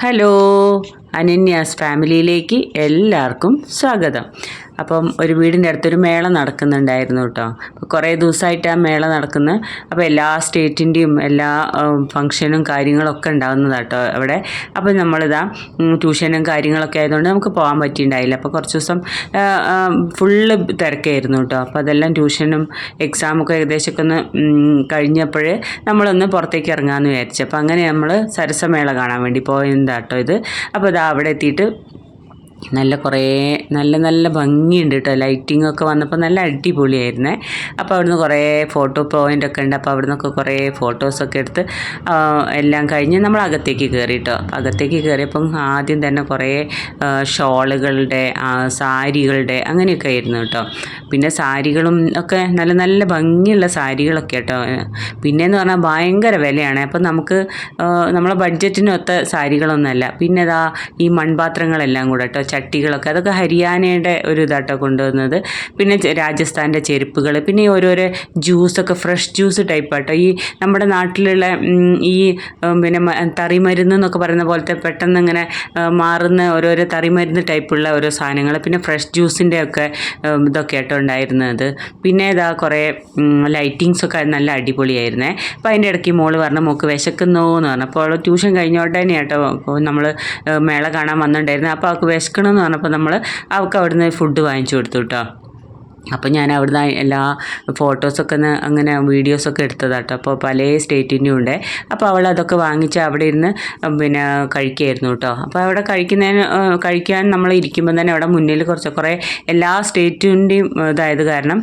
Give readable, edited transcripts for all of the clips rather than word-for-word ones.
Hello, അനന്യാസ് ഫാമിലിയിലേക്ക് എല്ലാവർക്കും സ്വാഗതം. അപ്പം ഒരു വീടിൻ്റെ അടുത്തൊരു മേള നടക്കുന്നുണ്ടായിരുന്നു കേട്ടോ. അപ്പോൾ കുറേ ദിവസമായിട്ട് ആ മേള നടക്കുന്നത്. അപ്പോൾ എല്ലാ സ്റ്റേറ്റിൻ്റെയും എല്ലാ ഫങ്ഷനും കാര്യങ്ങളൊക്കെ ഉണ്ടാകുന്നതാട്ടോ അവിടെ. അപ്പോൾ നമ്മളിതാ ട്യൂഷനും കാര്യങ്ങളൊക്കെ ആയതുകൊണ്ട് നമുക്ക് പോകാൻ പറ്റിയിട്ടുണ്ടായില്ല. അപ്പോൾ കുറച്ച് ദിവസം ഫുള്ള് തിരക്കായിരുന്നു കേട്ടോ. അപ്പോൾ അതെല്ലാം ട്യൂഷനും എക്സാമൊക്കെ ഏകദേശമൊക്കെ ഒന്ന് കഴിഞ്ഞപ്പോൾ നമ്മളൊന്ന് പുറത്തേക്ക് ഇറങ്ങാമെന്ന് വിചാരിച്ചു. അപ്പോൾ അങ്ങനെ നമ്മൾ സരസമേള കാണാൻ വേണ്ടി പോയതാട്ടോ ഇത്. അപ്പോൾ ഇതാ അവിടെ എത്തിയിട്ട് നല്ല ഭംഗിയുണ്ട് കേട്ടോ. ലൈറ്റിങ്ങൊക്കെ വന്നപ്പോൾ നല്ല അടിപൊളിയായിരുന്നേ. അപ്പോൾ അവിടുന്ന് കുറേ ഫോട്ടോ പോയിൻ്റൊക്കെ ഉണ്ട്. അപ്പോൾ അവിടുന്നൊക്കെ കുറേ ഫോട്ടോസൊക്കെ എടുത്ത് എല്ലാം കഴിഞ്ഞ് നമ്മൾ അകത്തേക്ക് കയറി കേട്ടോ. അകത്തേക്ക് കയറിയപ്പം ആദ്യം തന്നെ കുറേ ഷോളുകളുടെ സാരികളുടെ അങ്ങനെയൊക്കെ ആയിരുന്നു കേട്ടോ. പിന്നെ സാരികളും ഒക്കെ നല്ല ഭംഗിയുള്ള സാരികളൊക്കെ കേട്ടോ. പിന്നെയെന്ന് പറഞ്ഞാൽ ഭയങ്കര വിലയാണ്. അപ്പം നമുക്ക് നമ്മളെ ബഡ്ജറ്റിനൊത്ത സാരികളൊന്നുമല്ല. പിന്നെ ഇതാ ഈ മൺപാത്രങ്ങളെല്ലാം കൂടെ കേട്ടോ, ചട്ടികളൊക്കെ, അതൊക്കെ ഹരിയാനയുടെ ഒരു ഇതാട്ടോ കൊണ്ടുവന്നത്. പിന്നെ രാജസ്ഥാൻ്റെ ചെരുപ്പുകൾ, പിന്നെ ഓരോരോ ജ്യൂസൊക്കെ ഫ്രഷ് ജ്യൂസ് ടൈപ്പാട്ടോ. ഈ നമ്മുടെ നാട്ടിലുള്ള ഈ പിന്നെ തറിമരുന്ന് എന്നൊക്കെ പറയുന്ന പോലത്തെ പെട്ടെന്ന് ഇങ്ങനെ മാറുന്ന ഓരോരോ തറിമരുന്ന് ടൈപ്പുള്ള ഓരോ സാധനങ്ങൾ. പിന്നെ ഫ്രഷ് ജ്യൂസിൻ്റെ ഒക്കെ ഇതൊക്കെ ആട്ടോ ഉണ്ടായിരുന്നത്. പിന്നെ ഇതാ കുറേ ലൈറ്റിങ്സൊക്കെ നല്ല അടിപൊളിയായിരുന്നേ. അപ്പോൾ അതിൻ്റെ ഇടയ്ക്ക് മോള് പറഞ്ഞു മോൾക്ക് വിശക്കുന്നോ എന്ന് പറഞ്ഞു. അപ്പോൾ അവൾ ട്യൂഷൻ കഴിഞ്ഞോട്ടെ തന്നെ കേട്ടോ നമ്മൾ മേള കാണാൻ വന്നിട്ടുണ്ടായിരുന്നു. അപ്പോൾ അവൾക്ക് വിശക്കണമെന്ന് പറഞ്ഞപ്പോൾ നമ്മൾ അവൾക്ക് അവിടുന്ന് ഫുഡ് വാങ്ങിച്ചു കൊടുത്തു കേട്ടോ. അപ്പോൾ ഞാൻ അവിടുന്ന് എല്ലാ ഫോട്ടോസൊക്കെ അങ്ങനെ വീഡിയോസൊക്കെ എടുത്തതാട്ടോ. അപ്പോൾ പല സ്റ്റേറ്റിൻ്റെയും ഉണ്ട്. അപ്പോൾ അവൾ അതൊക്കെ വാങ്ങിച്ച് അവിടെ ഇരുന്ന് പിന്നെ കഴിക്കുമായിരുന്നു കേട്ടോ. അപ്പോൾ അവിടെ കഴിക്കാൻ നമ്മൾ ഇരിക്കുമ്പോൾ തന്നെ അവിടെ മുന്നിൽ കുറേ എല്ലാ സ്റ്റേറ്റിൻ്റെയും ഇതായത് കാരണം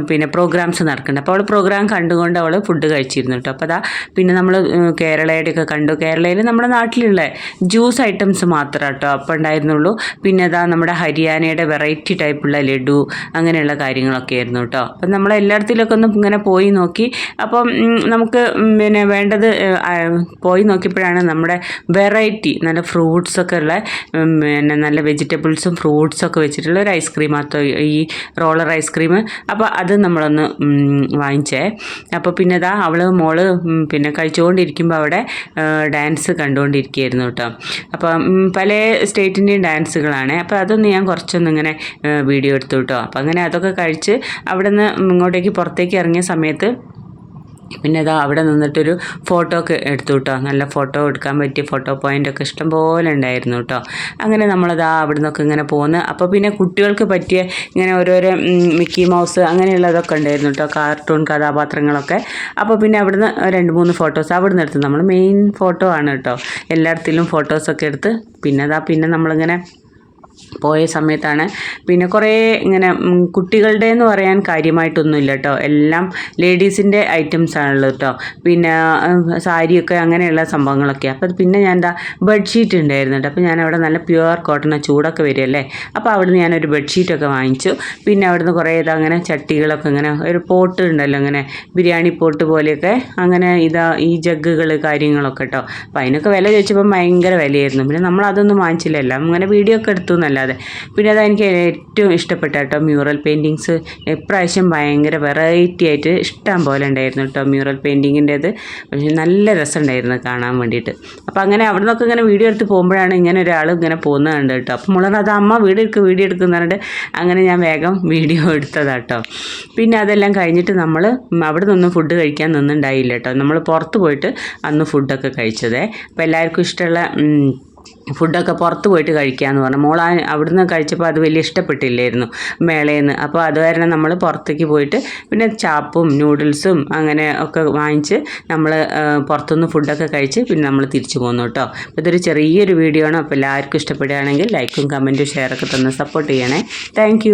പിന്നെ പ്രോഗ്രാംസ് നടക്കുന്നുണ്ട്. അപ്പോൾ അവൾ പ്രോഗ്രാം കണ്ടുകൊണ്ട് അവൾ ഫുഡ് കഴിച്ചിരുന്നു കേട്ടോ. അപ്പോൾ അതാ പിന്നെ നമ്മൾ കേരളയുടെയൊക്കെ കണ്ടു. കേരളയിൽ നമ്മുടെ നാട്ടിലുള്ള ജ്യൂസ് ഐറ്റംസ് മാത്രം കേട്ടോ അപ്പോൾ ഉണ്ടായിരുന്നുള്ളൂ. പിന്നെ അതാ നമ്മുടെ ഹരിയാനയുടെ വെറൈറ്റി ടൈപ്പുള്ള ലഡു അങ്ങനെയുള്ള കാര്യങ്ങളൊക്കെ ആയിരുന്നു കേട്ടോ. അപ്പം നമ്മൾ എല്ലായിടത്തിലൊക്കെ ഒന്ന് ഇങ്ങനെ പോയി നോക്കി. അപ്പം നമുക്ക് പിന്നെ വേണ്ടത് പോയി നോക്കിയപ്പോഴാണ് നമ്മുടെ വെറൈറ്റി നല്ല ഫ്രൂട്ട്സൊക്കെ ഉള്ള പിന്നെ നല്ല വെജിറ്റബിൾസും ഫ്രൂട്ട്സൊക്കെ വെച്ചിട്ടുള്ള ഒരു ഐസ്ക്രീം ആട്ടോ, ഈ റോളർ ഐസ്ക്രീം. അപ്പോൾ അത് നമ്മളൊന്ന് വാങ്ങിച്ചേ. അപ്പോൾ പിന്നെ ഇതാ മോള് പിന്നെ കഴിച്ചുകൊണ്ടിരിക്കുമ്പോൾ അവിടെ ഡാൻസ് കണ്ടുകൊണ്ടിരിക്കുകയായിരുന്നു കേട്ടോ. അപ്പം പല സ്റ്റേറ്റിൻ്റെയും ഡാൻസുകളാണ്. അപ്പോൾ അതൊന്ന് ഞാൻ കുറച്ചൊന്നിങ്ങനെ വീഡിയോ എടുത്തു കേട്ടോ. അപ്പോൾ അങ്ങനെ അതൊക്കെ കഴിച്ച് അവിടെ നിന്ന് ഇങ്ങോട്ടേക്ക് പുറത്തേക്ക് ഇറങ്ങിയ സമയത്ത് പിന്നെ ഇതാ അവിടെ നിന്നിട്ടൊരു ഫോട്ടോ ഒക്കെ എടുത്തു കേട്ടോ. നല്ല ഫോട്ടോ എടുക്കാൻ പറ്റിയ ഫോട്ടോ പോയിൻ്റൊക്കെ ഇഷ്ടം പോലെ ഉണ്ടായിരുന്നു കേട്ടോ. അങ്ങനെ നമ്മളതാ അവിടെ നിന്നൊക്കെ ഇങ്ങനെ പോകുന്നു. അപ്പോൾ പിന്നെ കുട്ടികൾക്ക് പറ്റിയ ഇങ്ങനെ ഓരോരോ മിക്കി മൗസ് അങ്ങനെയുള്ളതൊക്കെ ഉണ്ടായിരുന്നു കേട്ടോ, കാർട്ടൂൺ കഥാപാത്രങ്ങളൊക്കെ. അപ്പോൾ പിന്നെ അവിടുന്ന് 2-3 ഫോട്ടോസ് അവിടെ നിന്ന് എടുത്ത് നമ്മൾ മെയിൻ ഫോട്ടോ ആണ് കേട്ടോ. എല്ലായിടത്തിലും ഫോട്ടോസൊക്കെ എടുത്ത് പിന്നെ നമ്മളിങ്ങനെ പോയ സമയത്താണ് പിന്നെ കുറേ ഇങ്ങനെ കുട്ടികളുടെ എന്ന് പറയാൻ കാര്യമായിട്ടൊന്നുമില്ല കേട്ടോ. എല്ലാം ലേഡീസിൻ്റെ ഐറ്റംസ് ആണല്ലോ കേട്ടോ. പിന്നെ സാരിയൊക്കെ അങ്ങനെയുള്ള സംഭവങ്ങളൊക്കെ. അപ്പോൾ പിന്നെ ഞാൻ ബെഡ്ഷീറ്റ് ഉണ്ടായിരുന്നു കേട്ടോ. അപ്പോൾ ഞാൻ അവിടെ നല്ല പ്യുവർ കോട്ടൺ, ചൂടൊക്കെ വരുമല്ലേ. അപ്പോൾ അവിടുന്ന് ഞാനൊരു ബെഡ്ഷീറ്റൊക്കെ വാങ്ങിച്ചു. പിന്നെ അവിടുന്ന് കുറേ അങ്ങനെ ചട്ടികളൊക്കെ ഇങ്ങനെ ഒരു പോട്ട് ഉണ്ടല്ലോ, അങ്ങനെ ബിരിയാണി പോട്ട് പോലെയൊക്കെ അങ്ങനെ ഈ ജഗ്ഗുകൾ കാര്യങ്ങളൊക്കെ കേട്ടോ. അപ്പോൾ അതിനൊക്കെ വില ചോദിച്ചപ്പോൾ ഭയങ്കര വിലയായിരുന്നു. പിന്നെ നമ്മളതൊന്നും വാങ്ങിച്ചില്ല, എല്ലാം അങ്ങനെ വീഡിയോ ഒക്കെ എടുത്തു എന്നല്ലാതെ. പിന്നെ അതെനിക്ക് ഏറ്റവും ഇഷ്ടപ്പെട്ട കേട്ടോ മ്യൂറൽ പെയിൻറ്റിങ്സ്. ഇപ്രാവശ്യം ഭയങ്കര വെറൈറ്റി ആയിട്ട് ഇഷ്ടം പോലെ ഉണ്ടായിരുന്നു കേട്ടോ മ്യൂറൽ പെയിൻറ്റിങ്ങിൻ്റേത്. പക്ഷേ നല്ല രസമുണ്ടായിരുന്നു കാണാൻ വേണ്ടിയിട്ട്. അപ്പോൾ അങ്ങനെ അവിടെ നിന്നൊക്കെ ഇങ്ങനെ വീഡിയോ എടുത്ത് പോകുമ്പോഴാണ് ഇങ്ങനെ ഒരാൾ ഇങ്ങനെ പോകുന്നത് കണ്ടു കേട്ടോ. അപ്പോൾ മുളർ അത് അമ്മ വീഡിയോ എടുക്കുന്ന പറഞ്ഞിട്ട് അങ്ങനെ ഞാൻ വേഗം വീഡിയോ എടുത്തതാട്ടോ. പിന്നെ അതെല്ലാം കഴിഞ്ഞിട്ട് നമ്മൾ അവിടെ നിന്നും ഫുഡ് കഴിക്കാൻ നിന്നുണ്ടായില്ല കേട്ടോ. നമ്മൾ പുറത്ത് പോയിട്ട് അന്ന് ഫുഡൊക്കെ കഴിച്ചതേ. അപ്പോൾ എല്ലാവർക്കും ഇഷ്ടമുള്ള ഫുഡൊക്കെ പുറത്ത് പോയിട്ട് കഴിക്കാമെന്ന് പറഞ്ഞു. മോൾ അവിടുന്ന് കഴിച്ചപ്പോൾ അത് വലിയ ഇഷ്ടപ്പെട്ടില്ലായിരുന്നു മേളയെന്ന്. അപ്പോൾ അത് കാരണം നമ്മൾ പുറത്തേക്ക് പോയിട്ട് പിന്നെ ചാപ്പും നൂഡിൽസും അങ്ങനെ ഒക്കെ വാങ്ങിച്ച് നമ്മൾ പുറത്തുനിന്ന് ഫുഡൊക്കെ കഴിച്ച് പിന്നെ നമ്മൾ തിരിച്ചു പോന്നു കേട്ടോ. അപ്പോൾ ഇതൊരു ചെറിയൊരു വീഡിയോ ആണ്. അപ്പോൾ എല്ലാവർക്കും ഇഷ്ടപ്പെടുകയാണെങ്കിൽ ലൈക്കും കമൻറ്റും ഷെയറൊക്കെ തന്ന് സപ്പോർട്ട് ചെയ്യണേ. താങ്ക്